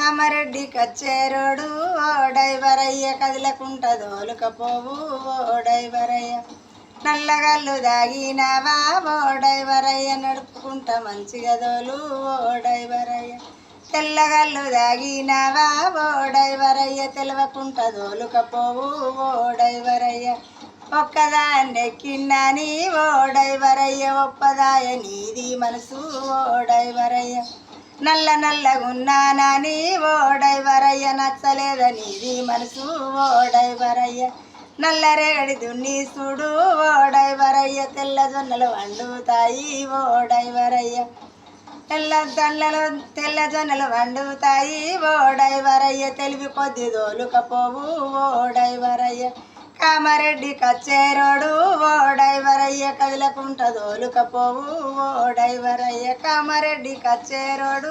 కామారెడ్డి కచ్చేరోడు ఓ డైవరయ్య కదిలకుంట దోలుకపోవు ఓ డైవరయ్య నల్లగల్లు దాగినావా ఓ డైవరయ్య నడుపుకుంట మంచిగా దోలు ఓ డైవరయ్య తెల్లగల్లు దాగినావా ఓ డైవరయ్య తెలవకుంట దోలుకపోవు ఓ డైవరయ్య ఒక్కదాన్నెక్కిన్నాని ఓ డైవరయ్య ఒప్పదాయ నీది మనసు ఓ డైవరయ్య నల్ల నల్లగున్నానని ఓ డైవరయ్య నచ్చలేద నీది మనసు ఓ డైవరయ్య నల్లరేగడి దున్ని చూడు ఓ డైవరయ్య తెల్ల జొన్నలు వండుతాయి ఓ డైవరయ్య తెల్ల జొన్నలు వండుతాయి ఓ డైవరయ్య తెలివి కొద్ది దోలుకపోవు ఓ డైవరయ్య కామారెడ్డి కచ్చేరోడు ఓ డైవరయ్య కదిలకుంట దోలుకపోవు ఓ డైవరయ్య కామారెడ్డి కచ్చేరోడు